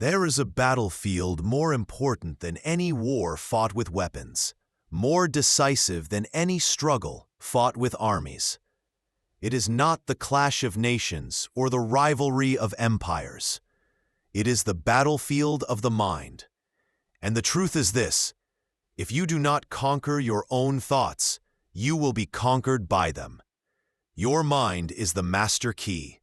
There is a battlefield more important than any war fought with weapons, more decisive than any struggle fought with armies. It is not the clash of nations or the rivalry of empires. It is the battlefield of the mind. And the truth is this: if you do not conquer your own thoughts, you will be conquered by them. Your mind is the master key.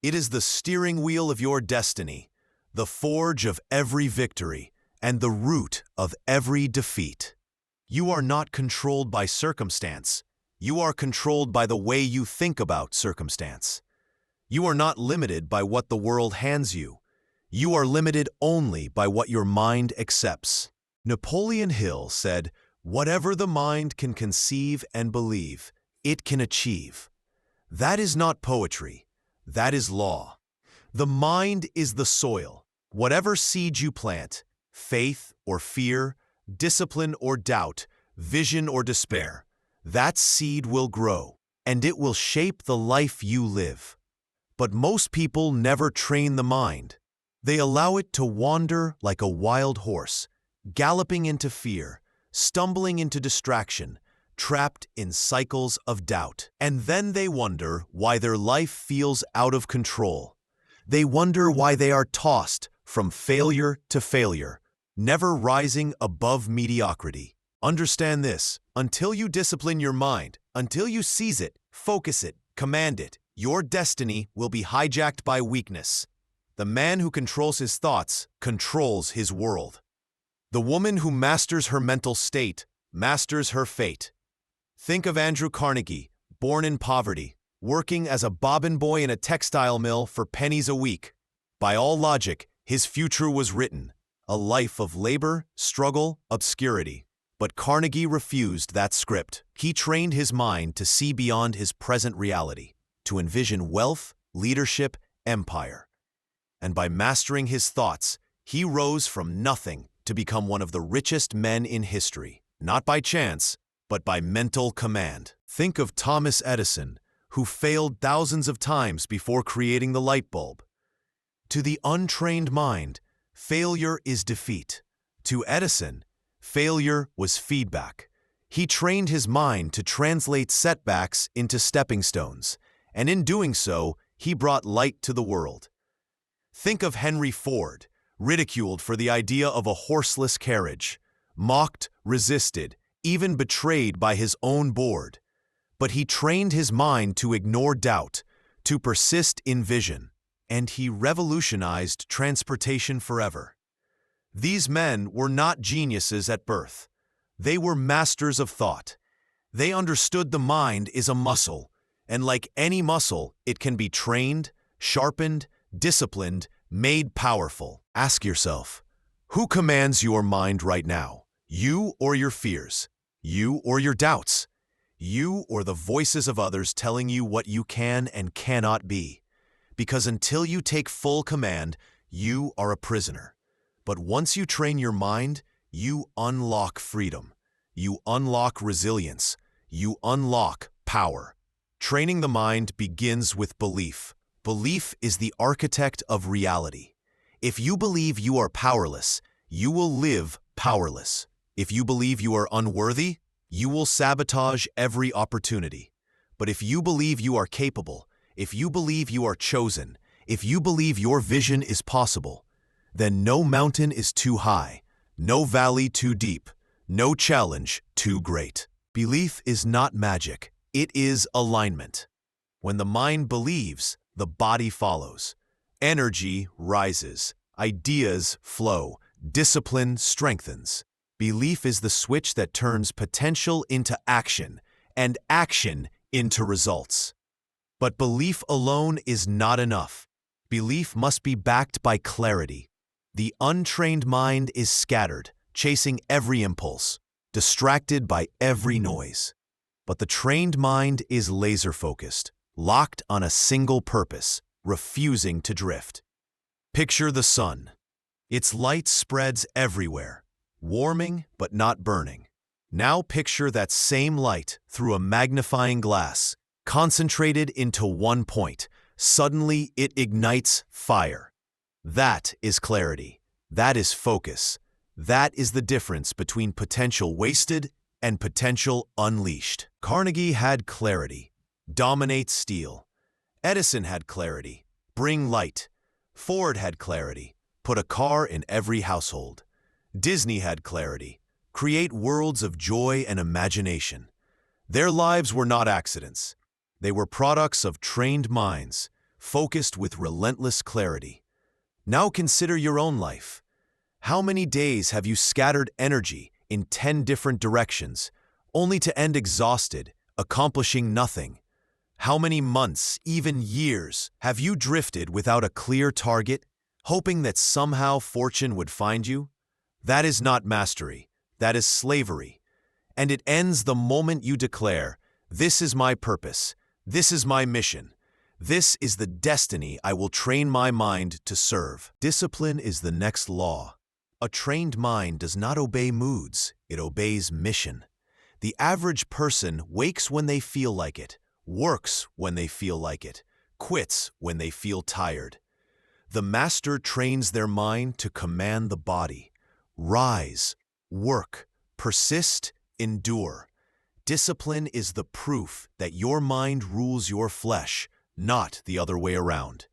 It is the steering wheel of your destiny, the forge of every victory, and the root of every defeat. You are not controlled by circumstance. You are controlled by the way you think about circumstance. You are not limited by what the world hands you. You are limited only by what your mind accepts. Napoleon Hill said, "Whatever the mind can conceive and believe, it can achieve." That is not poetry. That is law. The mind is the soil. Whatever seed you plant, faith or fear, discipline or doubt, vision or despair, that seed will grow, and it will shape the life you live. But most people never train the mind. They allow it to wander like a wild horse, galloping into fear, stumbling into distraction, trapped in cycles of doubt. And then they wonder why their life feels out of control. They wonder why they are tossed from failure to failure, never rising above mediocrity. Understand this: until you discipline your mind, until you seize it, focus it, command it, your destiny will be hijacked by weakness. The man who controls his thoughts controls his world. The woman who masters her mental state masters her fate. Think of Andrew Carnegie, born in poverty, working as a bobbin boy in a textile mill for pennies a week. By all logic, his future was written: a life of labor, struggle, obscurity. But Carnegie refused that script. He trained his mind to see beyond his present reality, to envision wealth, leadership, empire. And by mastering his thoughts, he rose from nothing to become one of the richest men in history, not by chance, but by mental command. Think of Thomas Edison, who failed thousands of times before creating the light bulb. To the untrained mind, failure is defeat. To Edison, failure was feedback. He trained his mind to translate setbacks into stepping stones, and in doing so, he brought light to the world. Think of Henry Ford, ridiculed for the idea of a horseless carriage, mocked, resisted, even betrayed by his own board. But he trained his mind to ignore doubt, to persist in vision, and he revolutionized transportation forever. These men were not geniuses at birth. They were masters of thought. They understood the mind is a muscle, and like any muscle, it can be trained, sharpened, disciplined, made powerful. Ask yourself, who commands your mind right now? You or your fears? You or your doubts? You or the voices of others telling you what you can and cannot be? Because until you take full command, you are a prisoner. But once you train your mind, you unlock freedom. You unlock resilience. You unlock power. Training the mind begins with belief. Belief is the architect of reality. If you believe you are powerless, you will live powerless. If you believe you are unworthy, you will sabotage every opportunity. But if you believe you are capable, if you believe you are chosen, if you believe your vision is possible, then no mountain is too high, no valley too deep, no challenge too great. Belief is not magic. It is alignment. When the mind believes, the body follows. Energy rises. Ideas flow. Discipline strengthens. Belief is the switch that turns potential into action, and action into results. But belief alone is not enough. Belief must be backed by clarity. The untrained mind is scattered, chasing every impulse, distracted by every noise. But the trained mind is laser-focused, locked on a single purpose, refusing to drift. Picture the sun. Its light spreads everywhere, warming but not burning. Now picture that same light through a magnifying glass, concentrated into one point. Suddenly it ignites fire. That is clarity. That is focus. That is the difference between potential wasted and potential unleashed. Carnegie had clarity. Dominate steel. Edison had clarity. Bring light. Ford had clarity. Put a car in every household. Disney had clarity. Create worlds of joy and imagination. Their lives were not accidents. They were products of trained minds, focused with relentless clarity. Now consider your own life. How many days have you scattered energy in 10 different directions, only to end exhausted, accomplishing nothing? How many months, even years, have you drifted without a clear target, hoping that somehow fortune would find you? That is not mastery. That is slavery. And it ends the moment you declare, "This is my purpose. This is my mission. This is the destiny I will train my mind to serve." Discipline is the next law. A trained mind does not obey moods, it obeys mission. The average person wakes when they feel like it, works when they feel like it, quits when they feel tired. The master trains their mind to command the body. Rise, work, persist, endure. Discipline is the proof that your mind rules your flesh, not the other way around.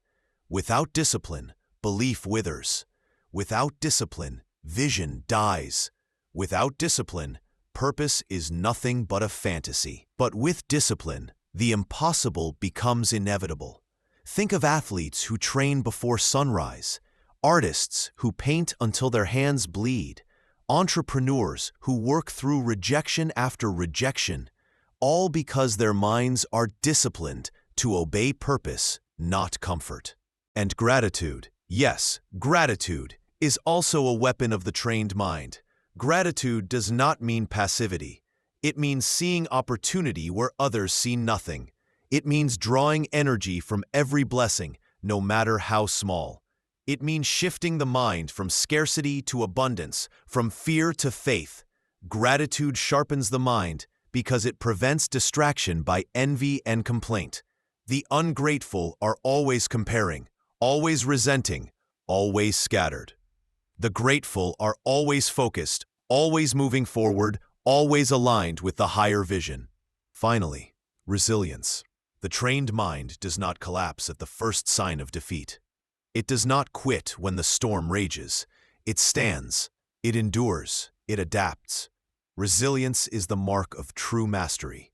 Without discipline, belief withers. Without discipline, vision dies. Without discipline, purpose is nothing but a fantasy. But with discipline, the impossible becomes inevitable. Think of athletes who train before sunrise, artists who paint until their hands bleed, entrepreneurs who work through rejection after rejection, all because their minds are disciplined to obey purpose, not comfort. And gratitude, yes, gratitude, is also a weapon of the trained mind. Gratitude does not mean passivity. It means seeing opportunity where others see nothing. It means drawing energy from every blessing, no matter how small. It means shifting the mind from scarcity to abundance, from fear to faith. Gratitude sharpens the mind because it prevents distraction by envy and complaint. The ungrateful are always comparing, always resenting, always scattered. The grateful are always focused, always moving forward, always aligned with the higher vision. Finally, resilience. The trained mind does not collapse at the first sign of defeat. It does not quit when the storm rages. It stands, it endures, it adapts. Resilience is the mark of true mastery.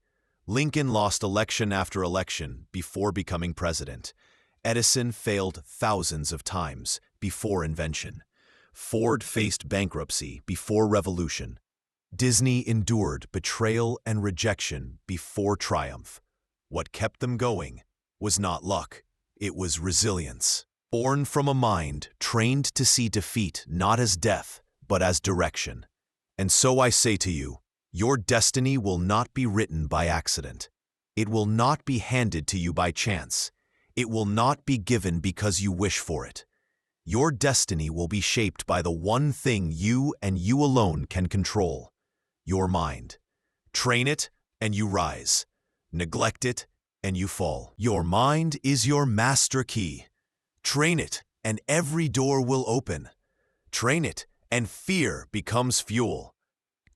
Lincoln lost election after election before becoming president. Edison failed thousands of times before invention. Ford faced bankruptcy before revolution. Disney endured betrayal and rejection before triumph. What kept them going was not luck, it was resilience. Born from a mind trained to see defeat not as death, but as direction. And so I say to you, your destiny will not be written by accident. It will not be handed to you by chance. It will not be given because you wish for it. Your destiny will be shaped by the one thing you and you alone can control: your mind. Train it and you rise. Neglect it and you fall. Your mind is your master key. Train it and every door will open. Train it and fear becomes fuel.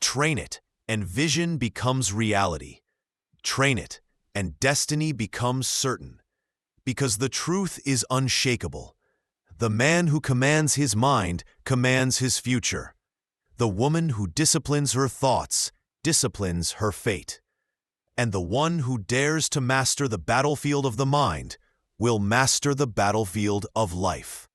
Train it and vision becomes reality. Train it and destiny becomes certain. Because the truth is unshakable. The man who commands his mind commands his future. The woman who disciplines her thoughts disciplines her fate. And the one who dares to master the battlefield of the mind will master the battlefield of life.